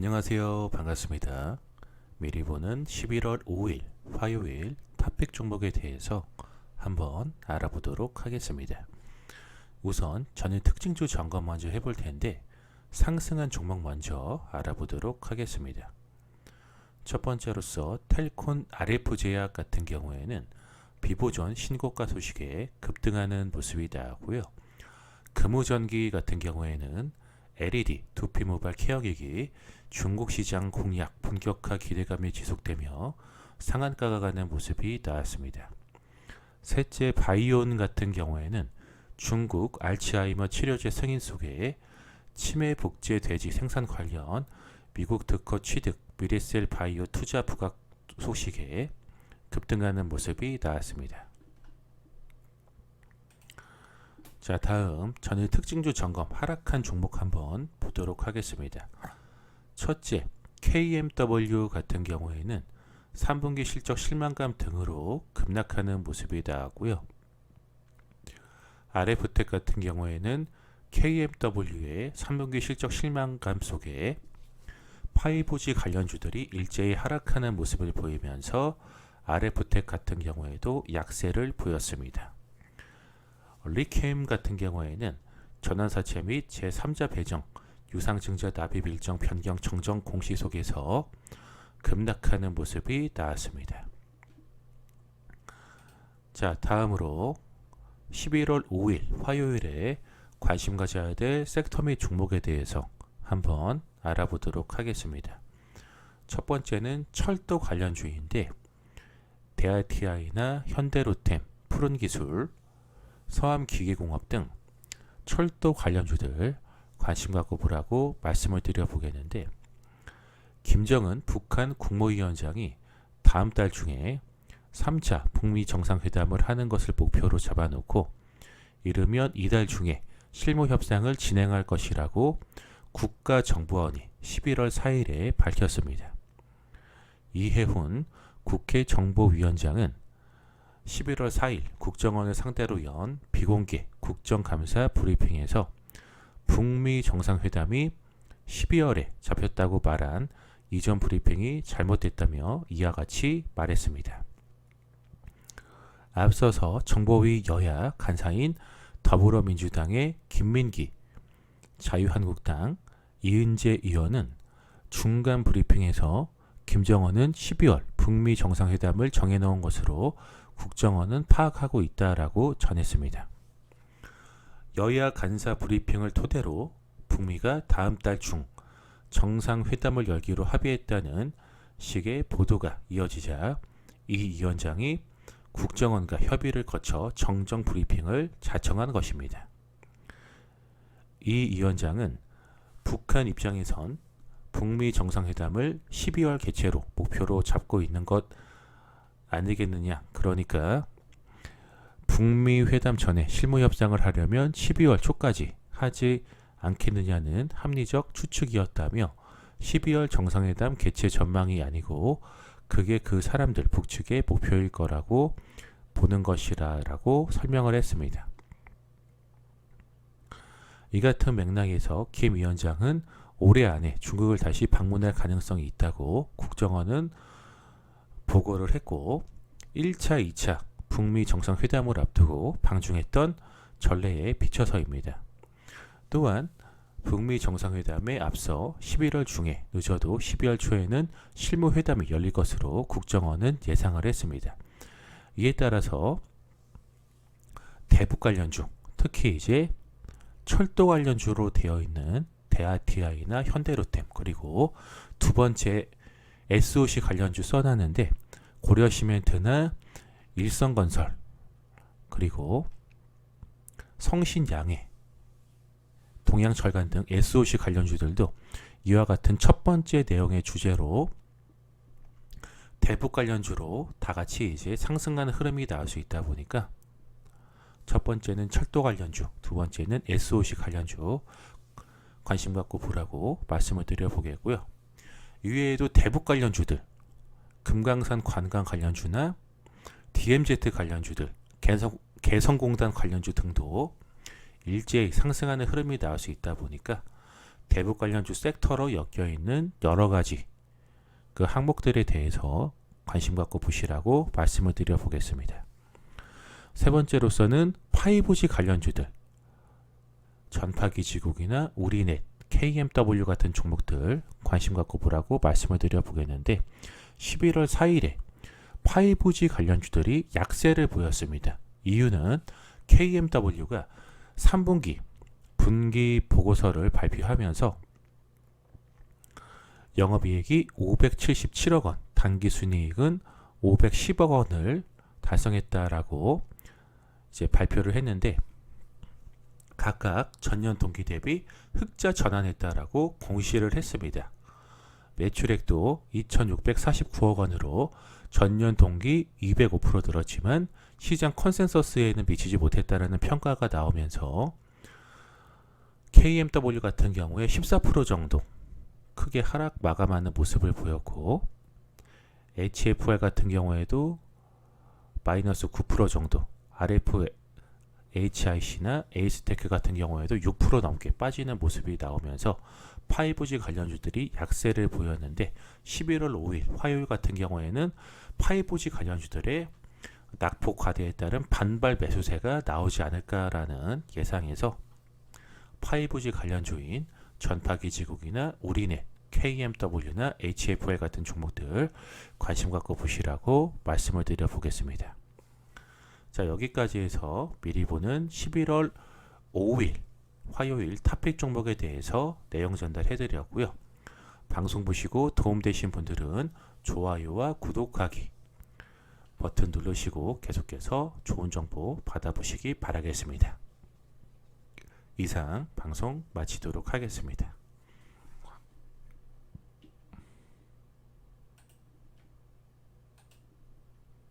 안녕하세요. 반갑습니다. 미리 보는 11월 5일 화요일 탑픽 종목에 대해서 한번 알아보도록 하겠습니다. 우선 저는 특징주 점검 먼저 해볼 텐데 상승한 종목 먼저 알아보도록 하겠습니다. 첫 번째로서 텔콘 RF제약 같은 경우에는 비보존 신고가 소식에 급등하는 모습이 나왔고요. 금호전기 같은 경우에는 LED 두피 모발 케어기기 중국 시장 공략 본격화 기대감이 지속되며 상한가가 가는 모습이 나왔습니다. 셋째 바이온 같은 경우에는 중국 알츠하이머 치료제 승인 속에 치매 복제 돼지 생산 관련 미국 특허 취득 미래셀 바이오 투자 부각 소식에 급등하는 모습이 나왔습니다. 자, 다음 전일 특징주 점검 하락한 종목 한번 보도록 하겠습니다. 첫째, KMW 같은 경우에는 3분기 실적 실망감 등으로 급락하는 모습이 나왔고요. RF텍 같은 경우에는 KMW의 3분기 실적 실망감 속에 5G 관련주들이 일제히 하락하는 모습을 보이면서 RF텍 같은 경우에도 약세를 보였습니다. 리캠 같은 경우에는 전환사채 및 제3자 배정, 유상증자 납입 일정 변경 정정 공시 속에서 급락하는 모습이 나왔습니다. 자, 다음으로 11월 5일 화요일에 관심 가져야 될 섹터 및 종목에 대해서 한번 알아보도록 하겠습니다. 첫 번째는 철도 관련주인데 DRTI나 현대로템, 푸른기술, 서암기계공업 등 철도 관련주들 관심 갖고 보라고 말씀을 드려보겠는데, 김정은 북한 국무위원장이 다음 달 중에 3차 북미 정상회담을 하는 것을 목표로 잡아놓고 이르면 이달 중에 실무 협상을 진행할 것이라고 국가정보원이 11월 4일에 밝혔습니다. 이해훈 국회 정보위원장은 11월 4일 국정원을 상대로 연 비공개 국정감사 브리핑에서 북미 정상회담이 12월에 잡혔다고 말한 이전 브리핑이 잘못됐다며 이와 같이 말했습니다. 앞서서 정보위 여야 간사인 더불어민주당의 김민기, 자유한국당 이은재 의원은 중간 브리핑에서 김정은은 12월 북미 정상회담을 정해놓은 것으로 국정원은 파악하고 있다라고 전했습니다. 여야 간사 브리핑을 토대로 북미가 다음 달 중 정상회담을 열기로 합의했다는 식의 보도가 이어지자 이 위원장이 국정원과 협의를 거쳐 정정 브리핑을 자청한 것입니다. 이 위원장은 북한 입장에선 북미 정상회담을 12월 개최로 목표로 잡고 있는 것 아니겠느냐. 그러니까 북미 회담 전에 실무 협상을 하려면 12월 초까지 하지 않겠느냐는 합리적 추측이었다며 12월 정상회담 개최 전망이 아니고 그게 그 사람들 북측의 목표일 거라고 보는 것이라고 설명을 했습니다. 이 같은 맥락에서 김 위원장은 올해 안에 중국을 다시 방문할 가능성이 있다고 국정원은 보고를 했고 1차, 2차 북미 정상회담을 앞두고 방중했던 전례에 비춰서입니다. 또한 북미 정상회담에 앞서 11월 중에 늦어도 12월 초에는 실무회담이 열릴 것으로 국정원은 예상을 했습니다. 이에 따라서 대북 관련주, 특히 이제 철도 관련주로 되어 있는 DRTI나 현대로템, 그리고 두 번째 SOC 관련주 써놨는데 고려시멘트나 일성건설, 그리고 성신양해, 동양철강 등 SOC 관련주들도 이와 같은 첫 번째 내용의 주제로 대북 관련주로 다 같이 이제 상승하는 흐름이 나올 수 있다 보니까 첫 번째는 철도 관련주, 두 번째는 SOC 관련주 관심 갖고 보라고 말씀을 드려보겠고요. 이외에도 대북 관련주들, 금강산 관광 관련주나 DMZ 관련주들, 개성공단 관련주 등도 일제히 상승하는 흐름이 나올 수 있다 보니까 대북 관련주 섹터로 엮여 있는 여러 가지 그 항목들에 대해서 관심 갖고 보시라고 말씀을 드려 보겠습니다. 세 번째로서는 5G 관련주들, 전파기지국이나 우리넷, KMW 같은 종목들 관심 갖고 보라고 말씀을 드려 보겠는데 11월 4일에 5G 관련주들이 약세를 보였습니다. 이유는 KMW가 3분기 분기 보고서를 발표하면서 영업이익이 577억 원, 당기순이익은 510억 원을 달성했다라고 이제 발표를 했는데 각각 전년 동기 대비 흑자 전환했다라고 공시를 했습니다. 매출액도 2,649억 원으로 전년 동기 205% 늘었지만 시장 컨센서스에는 미치지 못했다라는 평가가 나오면서 KMW 같은 경우에 14% 정도 크게 하락 마감하는 모습을 보였고 HFR 같은 경우에도 마이너스 9% 정도, RFHIC나 에이스테크 같은 경우에도 6% 넘게 빠지는 모습이 나오면서 5G 관련주들이 약세를 보였는데 11월 5일 화요일 같은 경우에는 5G 관련주들의 낙폭 과대에 따른 반발 매수세가 나오지 않을까라는 예상에서 5G 관련주인 전파기지국이나 우리넷, KMW나 HFL 같은 종목들 관심 갖고 보시라고 말씀을 드려 보겠습니다. 자, 여기까지 해서 미리 보는 11월 5일 화요일 탑픽 종목에 대해서 내용 전달해 드렸고요. 방송 보시고 도움되신 분들은 좋아요와 구독하기 버튼 누르시고 계속해서 좋은 정보 받아보시기 바라겠습니다. 이상 방송 마치도록 하겠습니다.